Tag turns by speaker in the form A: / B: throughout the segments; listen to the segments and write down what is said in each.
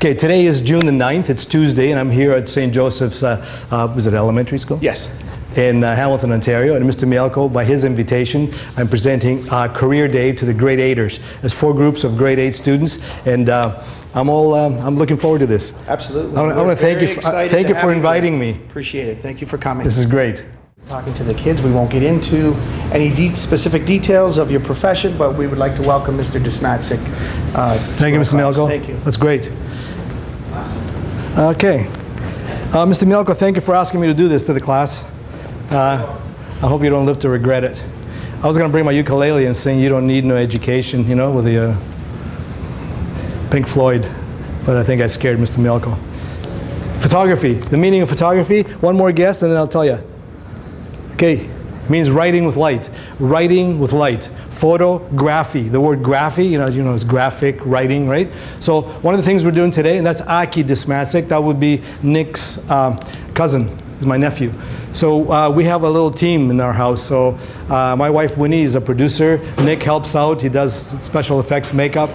A: Okay, today is June the 9th. It's Tuesday, and I'm here at St. Joseph's, was it elementary school?
B: Yes.
A: In Hamilton, Ontario. And Mr. Mielko, by his invitation, I'm presenting Career Day to the grade 8ers. There's 4 groups of grade 8 students, and I'm looking forward to this.
B: Absolutely.
A: I want to thank you. Thank you for inviting me.
B: Appreciate it. Thank you for coming.
A: This is great.
B: Talking to the kids, we won't get into any specific details of your profession, but we would like to welcome Mr. Desmatsic.
A: Thank you, Mr. Mielko.
B: Thank you.
A: That's great. Okay. Mr. Mielko, thank you for asking me to do this to the class. I hope you don't live to regret it. I was going to bring my ukulele and sing "You Don't Need No Education," you know, with the Pink Floyd, but I think I scared Mr. Mielko. Photography. The meaning of photography. One more guess, and then I'll tell you. Okay, it means writing with light. Writing with light. Photography. The word graphy, you know, it's graphic writing, right? So one of the things we're doing today, and that's Aki Desmatsic. That would be Nick's cousin. Is my nephew. So we have a little team in our house. So my wife Winnie is a producer. Nick helps out. He does special effects, makeup.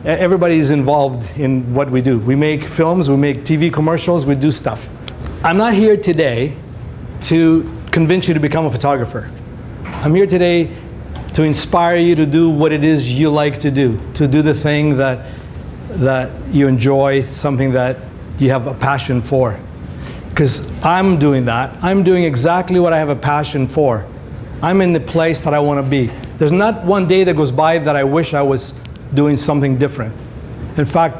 A: Everybody's involved in what we do. We make films. We make TV commercials. We do stuff. I'm not here today to convince you to become a photographer. I'm here today to inspire you to do what it is you like to do the thing that you enjoy, something that you have a passion for. Because I'm doing that. I'm doing exactly what I have a passion for. I'm in the place that I want to be. There's not one day that goes by that I wish I was doing something different. In fact,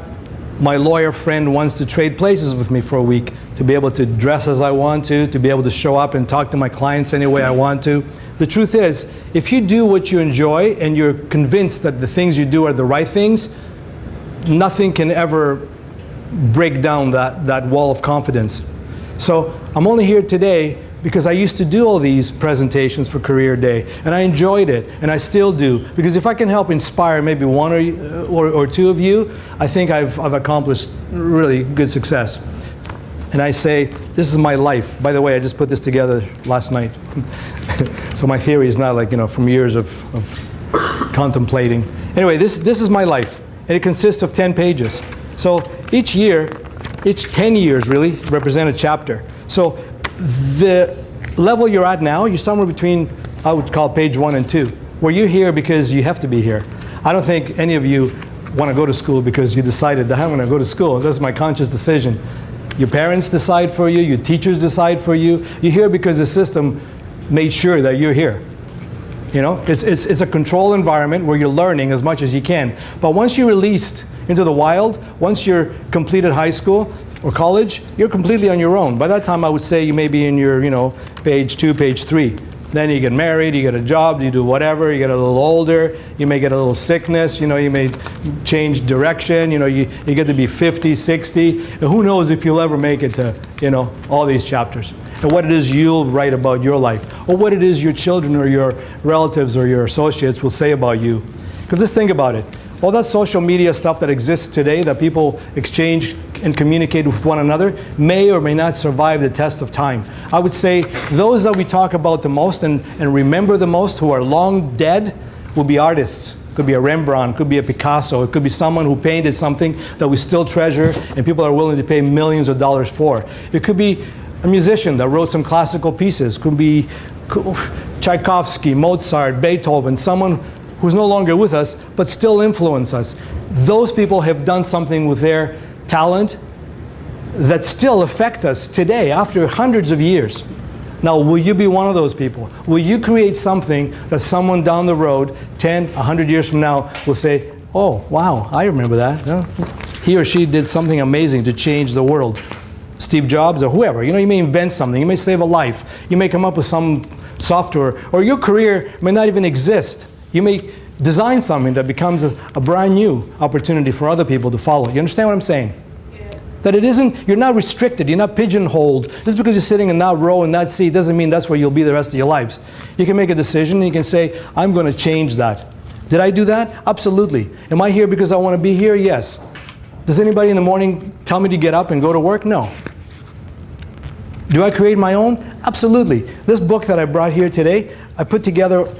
A: my lawyer friend wants to trade places with me for a week to be able to dress as I want to be able to show up and talk to my clients any way I want to. The truth is, if you do what you enjoy and you're convinced that the things you do are the right things, nothing can ever break down that wall of confidence. So I'm only here today because I used to do all these presentations for Career Day, and I enjoyed it, and I still do. Because if I can help inspire maybe one or two of you, I think I've accomplished really good success. And I say, this is my life. By the way, I just put this together last night. So my theory is not like, you know, from years of contemplating. Anyway, this is my life, and it consists of 10 pages. So each 10 years really represent a chapter. So the level you're at now, you're somewhere between, I would call page 1 and 2, where you're here because you have to be here. I don't think any of you want to go to school because you decided that I'm going to go to school. That's my conscious decision. Your parents decide for you, your teachers decide for you. You're here because the system made sure that you're here. You know, it's a controlled environment where you're learning as much as you can. But once you're released into the wild, once you're completed high school or college, you're completely on your own. By that time, I would say you may be in your, you know, page 2, page 3. Then you get married, you get a job, you do whatever, you get a little older, you may get a little sickness, you know, you may change direction, you know, you get to be 50, 60, and who knows if you'll ever make it to, you know, all these chapters. And what it is you'll write about your life, or what it is your children or your relatives or your associates will say about you. Because just think about it. All that social media stuff that exists today that people exchange and communicate with one another may or may not survive the test of time. I would say those that we talk about the most and remember the most, who are long dead, will be artists. Could be a Rembrandt, could be a Picasso, it could be someone who painted something that we still treasure and people are willing to pay millions of dollars for. It could be a musician that wrote some classical pieces. Could be Tchaikovsky, Mozart, Beethoven, someone who's no longer with us, but still influence us. Those people have done something with their talent that still affect us today, after hundreds of years. Now, will you be one of those people? Will you create something that someone down the road, 10, 100 years from now, will say, oh, wow, I remember that. He or she did something amazing to change the world. Steve Jobs or whoever, you know, you may invent something, you may save a life, you may come up with some software, or your career may not even exist. You may design something that becomes a brand new opportunity for other people to follow. You understand what I'm saying? Yeah. That it isn't, you're not restricted, you're not pigeonholed. Just because you're sitting in that row in that seat doesn't mean that's where you'll be the rest of your lives. You can make a decision and you can say, I'm going to change that. Did I do that? Absolutely. Am I here because I want to be here? Yes. Does anybody in the morning tell me to get up and go to work? No. Do I create my own? Absolutely. This book that I brought here today, I put together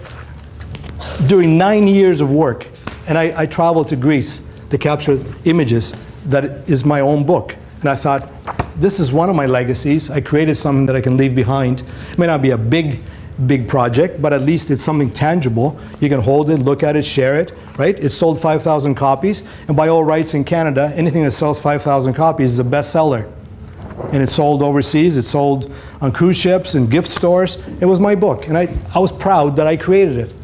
A: during 9 years of work. And I traveled to Greece to capture images that is my own book. And I thought, this is one of my legacies. I created something that I can leave behind. It may not be a big project, but at least it's something tangible. You can hold it, look at it, share it, right? It sold 5,000 copies, and by all rights in Canada, anything that sells 5,000 copies is a bestseller. And it sold overseas, it sold on cruise ships and gift stores. It was my book, and I was proud that I created it.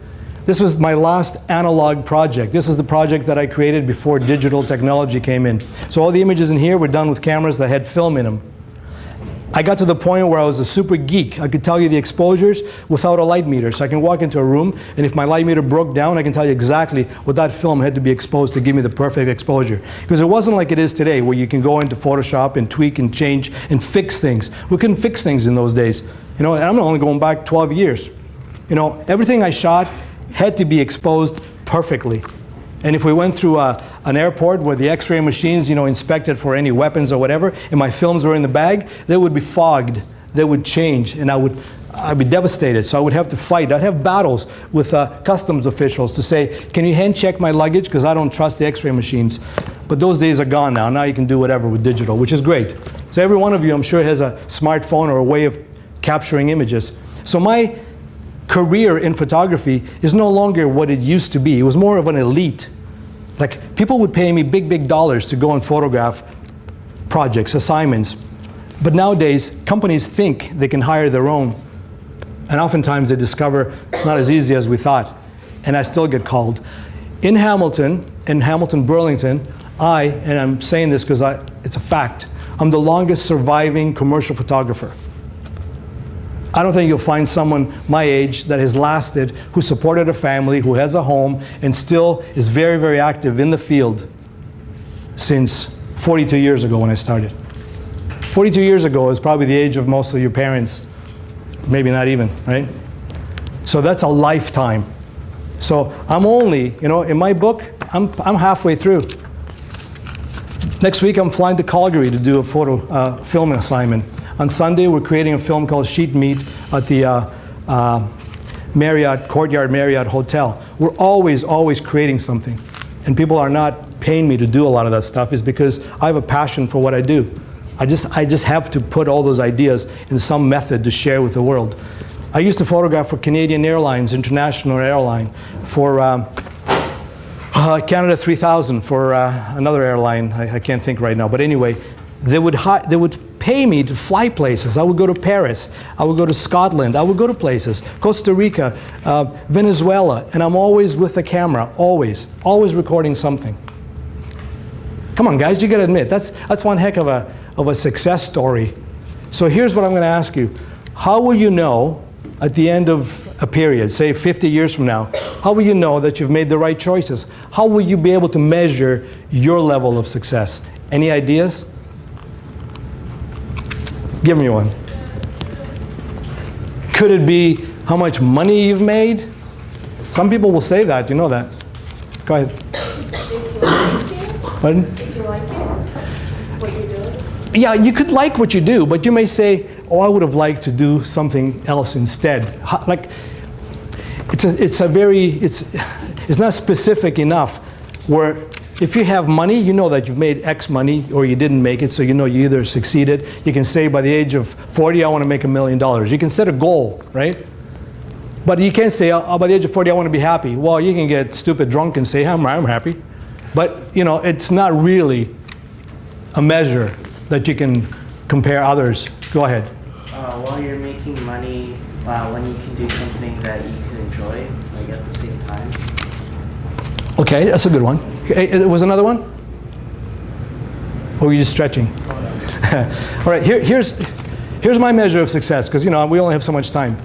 A: This was my last analog project. This is the project that I created before digital technology came in. So all the images in here were done with cameras that had film in them. I got to the point where I was a super geek. I could tell you the exposures without a light meter. So I can walk into a room, and if my light meter broke down, I can tell you exactly what that film had to be exposed to give me the perfect exposure. Because it wasn't like it is today, where you can go into Photoshop and tweak and change and fix things. We couldn't fix things in those days. You know, and I'm only going back 12 years. You know, everything I shot had to be exposed perfectly. And if we went through an airport where the X-ray machines, you know, inspected for any weapons or whatever, and my films were in the bag, they would be fogged, they would change, and I'd be devastated. So I would have to fight. I'd have battles with customs officials to say, can you hand check my luggage? Because I don't trust the X-ray machines. But those days are gone now. Now you can do whatever with digital, which is great. So every one of you, I'm sure, has a smartphone or a way of capturing images. So my career in photography is no longer what it used to be. It was more of an elite. Like, people would pay me big dollars to go and photograph projects, assignments. But nowadays, companies think they can hire their own. And oftentimes they discover it's not as easy as we thought. And I still get called. In Hamilton Burlington, and I'm saying this because it's a fact, I'm the longest surviving commercial photographer. I don't think you'll find someone my age that has lasted, who supported a family, who has a home, and still is very active in the field since 42 years ago when I started. 42 years ago is probably the age of most of your parents, maybe not even, right? So that's a lifetime. So I'm only, you know, in my book, I'm halfway through. Next week I'm flying to Calgary to do a film assignment. On Sunday, we're creating a film called Sheet Meat at the Courtyard Marriott Hotel. We're always creating something. And people are not paying me to do a lot of that stuff, is because I have a passion for what I do. I just have to put all those ideas in some method to share with the world. I used to photograph for Canadian Airlines, International Airline, for Canada 3000, for another airline, I can't think right now. But anyway, they would pay me to fly places. I would go to Paris, I would go to Scotland, I would go to places, Costa Rica, Venezuela, and I'm always with the camera, always recording something. Come on, guys, you gotta admit, that's one heck of a success story. So here's what I'm gonna ask you. How will you know at the end of a period, say 50 years from now, how will you know that you've made the right choices? How will you be able to measure your level of success? Any ideas? Give me one. Could it be how much money you've made? Some people will say that, you know that. Go ahead. Pardon?
C: If you like it, what you're doing?
A: Yeah, you could like what you do, but you may say, oh, I would have liked to do something else instead. Like, it's not specific enough where if you have money, you know that you've made X money or you didn't make it, so you know you either succeeded. You can say by the age of 40, I want to make $1 million. You can set a goal, right? But you can't say, oh, by the age of 40, I want to be happy. Well, you can get stupid drunk and say, I'm happy. But, you know, it's not really a measure that you can compare others. Go ahead.
D: While you're making money, when you can do something that you can enjoy, like at the same time.
A: Okay, that's a good one. Was another one? Or were you just stretching? All right, here's my measure of success, because, you know, we only have so much time.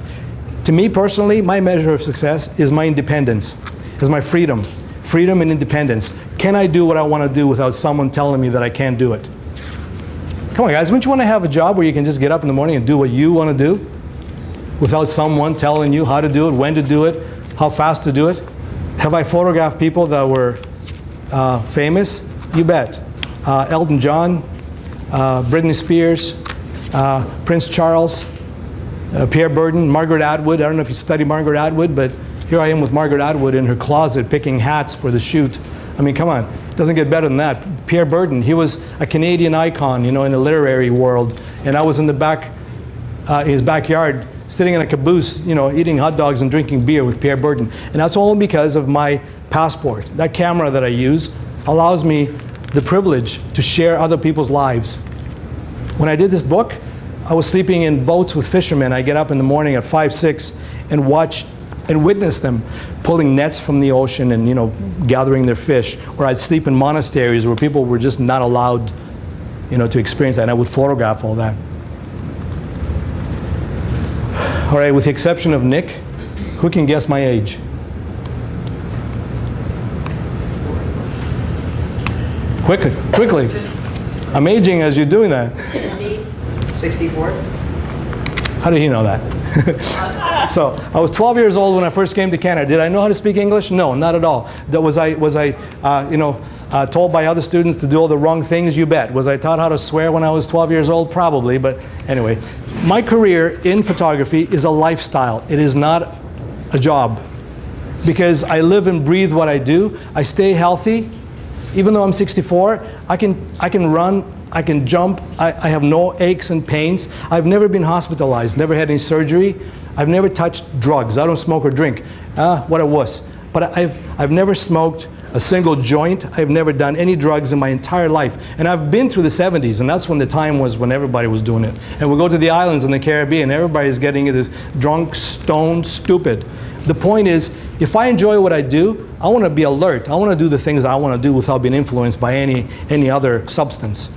A: To me personally, my measure of success is my independence, is my freedom. Freedom and independence. Can I do what I want to do without someone telling me that I can't do it? Come on, guys, wouldn't you want to have a job where you can just get up in the morning and do what you want to do without someone telling you how to do it, when to do it, how fast to do it? Have I photographed people that were famous? You bet. Elton John, Britney Spears, Prince Charles, Pierre Burden, Margaret Atwood. I don't know if you study Margaret Atwood, but here I am with Margaret Atwood in her closet picking hats for the shoot. I mean, come on. Doesn't get better than that. Pierre Berton, he was a Canadian icon, in the literary world. And I was in the back, his backyard, sitting in a caboose, eating hot dogs and drinking beer with Pierre Berton. And that's all because of my passport. That camera that I use allows me the privilege to share other people's lives. When I did this book, I was sleeping in boats with fishermen. I get up in the morning at 5, 6 and watch and witness them pulling nets from the ocean and gathering their fish. Or I'd sleep in monasteries where people were just not allowed to experience that, and I would photograph all that. All right, with the exception of Nick, who can guess my age? Quickly. I'm aging as you're doing that.
B: 64?
A: How did he know that? So I was 12 years old when I first came to Canada. Did I know how to speak English? No, not at all. Was I told by other students to do all the wrong things? You bet. Was I taught how to swear when I was 12 years old? Probably. But anyway, my career in photography is a lifestyle. It is not a job, because I live and breathe what I do. I stay healthy. Even though I'm 64, I can run, I can jump, I have no aches and pains. I've never been hospitalized, never had any surgery. I've never touched drugs. I don't smoke or drink. What a wuss. But I've never smoked a single joint. I've never done any drugs in my entire life. And I've been through the 70s, and that's when the time was when everybody was doing it. And we go to the islands in the Caribbean, everybody's getting either drunk, stoned, stupid. The point is, if I enjoy what I do, I want to be alert. I want to do the things I want to do without being influenced by any other substance.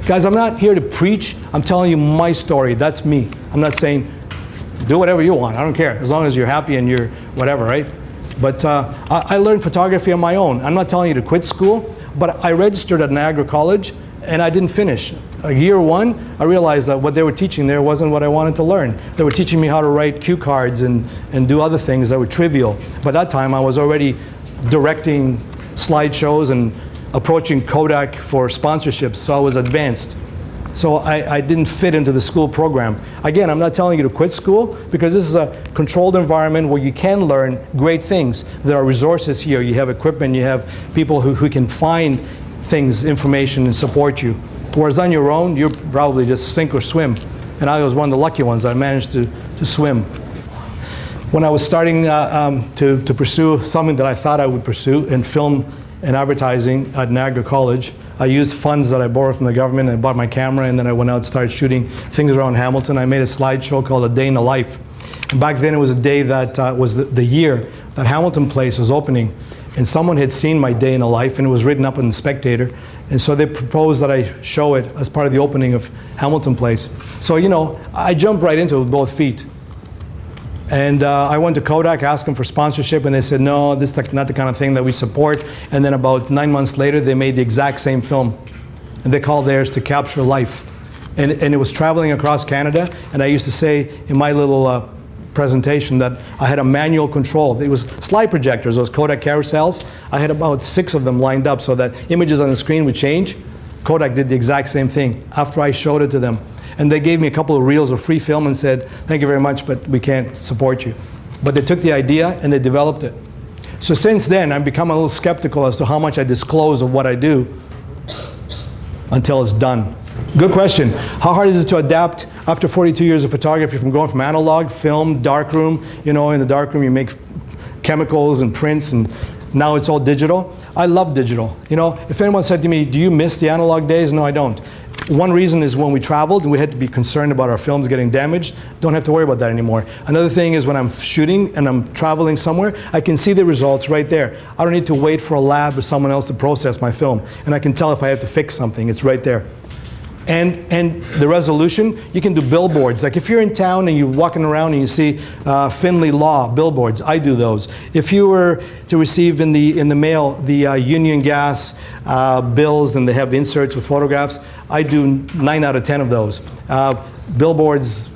A: Guys, I'm not here to preach. I'm telling you my story. That's me. I'm not saying do whatever you want. I don't care, as long as you're happy and you're whatever, right? But I learned photography on my own. I'm not telling you to quit school, but I registered at Niagara College and I didn't finish. Year 1, I realized that what they were teaching there wasn't what I wanted to learn. They were teaching me how to write cue cards and do other things that were trivial. By that time, I was already directing slideshows and approaching Kodak for sponsorships, so I was advanced. So I didn't fit into the school program. Again, I'm not telling you to quit school, because this is a controlled environment where you can learn great things. There are resources here. You have equipment. You have people who can find things, information, and support you. Whereas on your own, you're probably just sink or swim. And I was one of the lucky ones that I managed to swim. When I was starting to pursue something that I thought I would pursue in film and advertising at Niagara College, I used funds that I borrowed from the government, and I bought my camera, and then I went out and started shooting things around Hamilton. I made a slideshow called A Day in the Life. And back then it was a day that was the year that Hamilton Place was opening. And someone had seen my day in the life, and it was written up in the Spectator. And so they proposed that I show it as part of the opening of Hamilton Place. So, I jumped right into it with both feet. And I went to Kodak, asked them for sponsorship, and they said, no, this is not the kind of thing that we support. And then about 9 months later, they made the exact same film. And they called theirs To Capture Life. And it was traveling across Canada. And I used to say in my little presentation that I had a manual control. It was slide projectors, those Kodak carousels. I had about 6 of them lined up so that images on the screen would change. Kodak did the exact same thing after I showed it to them. And they gave me a couple of reels of free film and said, thank you very much, but we can't support you. But they took the idea and they developed it. So since then, I've become a little skeptical as to how much I disclose of what I do until it's done. Good question. How hard is it to adapt after 42 years of photography from going from analog, film, darkroom, in the darkroom you make chemicals and prints, and now it's all digital. I love digital. If anyone said to me, do you miss the analog days? No, I don't. One reason is when we traveled, we had to be concerned about our films getting damaged. Don't have to worry about that anymore. Another thing is when I'm shooting and I'm traveling somewhere, I can see the results right there. I don't need to wait for a lab or someone else to process my film. And I can tell if I have to fix something. It's right there. And the resolution, you can do billboards. Like if you're in town and you're walking around and you see Finley Law billboards, I do those. If you were to receive in the mail the Union Gas bills and they have inserts with photographs, I do 9 out of 10 of those. Billboards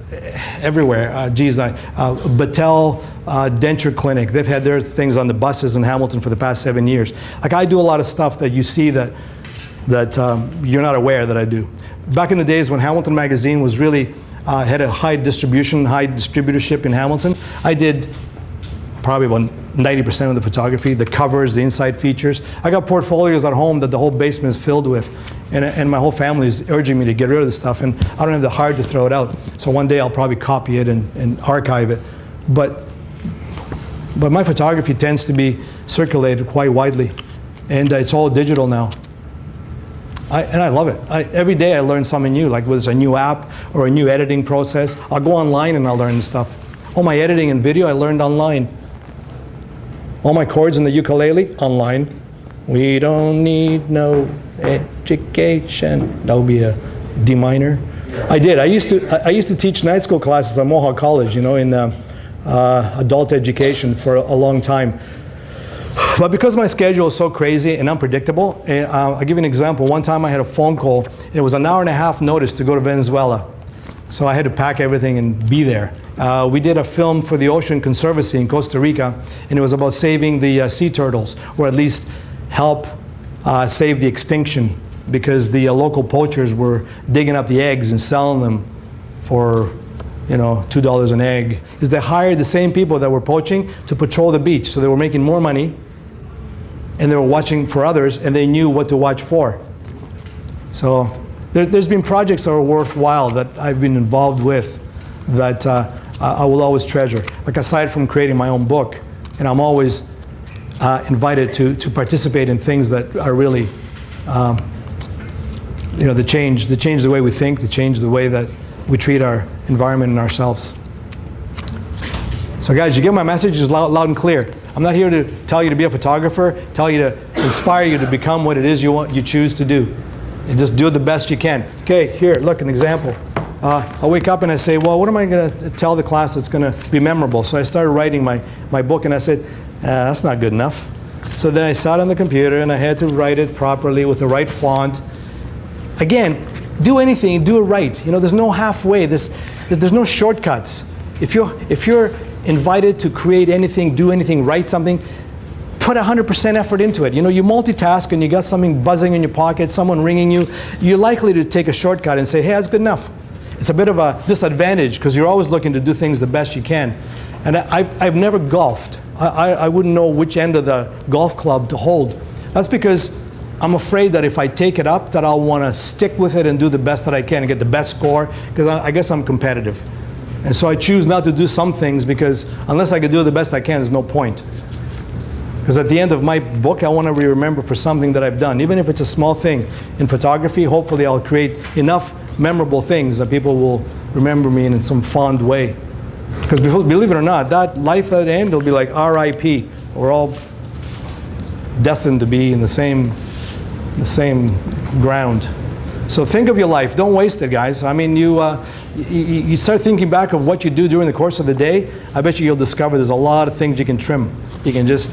A: everywhere. Battelle Denture Clinic, they've had their things on the buses in Hamilton for the past 7 years. Like I do a lot of stuff that you see that you're not aware that I do. Back in the days when Hamilton Magazine was really had a high distributorship in Hamilton, I did probably about 90% of the photography, the covers, the inside features. I got portfolios at home that the whole basement is filled with, and my whole family is urging me to get rid of this stuff, and I don't have the heart to throw it out. So one day I'll probably copy it and archive it. But my photography tends to be circulated quite widely, and it's all digital now. And I love it. Every day I learn something new, like whether it's a new app or a new editing process. I'll go online and I'll learn this stuff. All my editing and video I learned online. All my chords in the ukulele, online. We don't need no education. That would be a D minor. I did. I used to teach night school classes at Mohawk College, you know, in adult education for a long time. But because my schedule is so crazy and unpredictable, I'll give you an example. One time I had a phone call. It was an hour and a half notice to go to Venezuela. So I had to pack everything and be there. We did a film for the Ocean Conservancy in Costa Rica, and it was about saving the sea turtles, or at least help save the extinction, because the local poachers were digging up the eggs and selling them for, you know, $2 an egg. Is they hired the same people that were poaching to patrol the beach, so they were making more money, and they were watching for others, and they knew what to watch for. So there's been projects that are worthwhile that I've been involved with that I will always treasure. Like, aside from creating my own book, and I'm always invited to participate in things that are really, you know, that change the way we think, that change the way that we treat our environment and ourselves. So guys, you get my message is loud and clear. I'm not here to tell you to be a photographer, tell you to inspire you to become what it is you choose to do. And just do the best you can. Okay, here, look, an example. I wake up and I say, well, what am I going to tell the class that's going to be memorable? So I started writing my book, and I said, that's not good enough. So then I sat on the computer and I had to write it properly with the right font. Again, do anything, do it right. You know, there's no halfway. There's no shortcuts. If you're invited to create anything, do anything, write something, put 100% effort into it. You know, you multitask and you got something buzzing in your pocket, someone ringing you, you're likely to take a shortcut and say, hey, that's good enough. It's a bit of a disadvantage because you're always looking to do things the best you can. And I've never golfed. I wouldn't know which end of the golf club to hold. That's because I'm afraid that if I take it up, that I'll want to stick with it and do the best that I can and get the best score, because I guess I'm competitive. And so I choose not to do some things, because unless I can do the best I can, there's no point. Because at the end of my book, I want to be remembered for something that I've done. Even if it's a small thing. In photography, hopefully I'll create enough memorable things that people will remember me in some fond way. Because believe it or not, that life at the end will be like R.I.P. We're all destined to be in the same ground. So think of your life. Don't waste it, guys. I mean, you start thinking back of what you do during the course of the day. I bet you'll discover there's a lot of things you can trim. You can just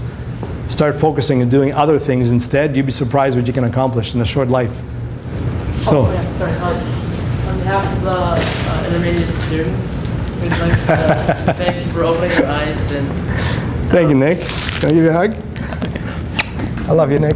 A: start focusing and doing other things instead. You'd be surprised what you can accomplish in a short life. So,
E: On behalf of the intermediate students, we'd like to thank you for opening your eyes and.
A: Thank you, Nick. Can I give you a hug? I love you, Nick.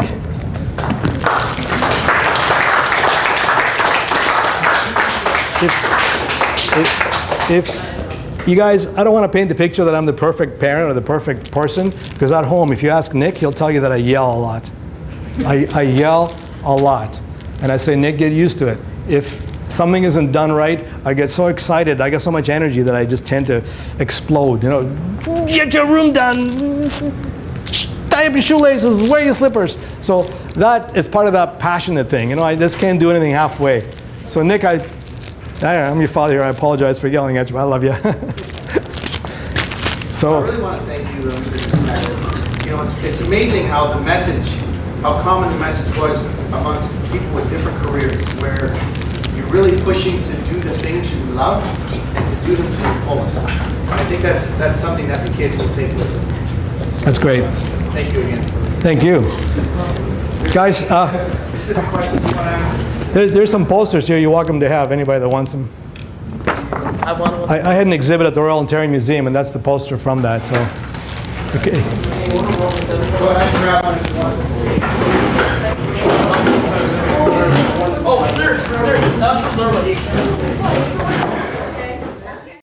A: If you guys, I don't want to paint the picture that I'm the perfect parent or the perfect person, because at home, if you ask Nick, he'll tell you that I yell a lot. I yell a lot. And I say, Nick, get used to it. If something isn't done right, I get so excited, I get so much energy that I just tend to explode. You know, get your room done, tie up your shoelaces, wear your slippers. So that is part of that passionate thing. You know, I just can't do anything halfway. So Nick, I'm your father here. I apologize for yelling at you, but I love you. So
B: I really want to thank you, Mr. Smith. You know, it's amazing how the message, how common the message was amongst people with different careers, where you're really pushing to do the things you love and to do them to the fullest. I think that's something that the kids will take with them. So,
A: that's great.
B: Thank you again.
A: Thank you. Guys,
B: This is the questions you want to ask.
A: there's some posters here you're welcome to have, anybody that wants them.
E: I want to.
A: I had an exhibit at the Royal Ontario Museum, and that's the poster from that. So, okay.
B: Go ahead and grab one if you want.
E: Oh, sir, that was the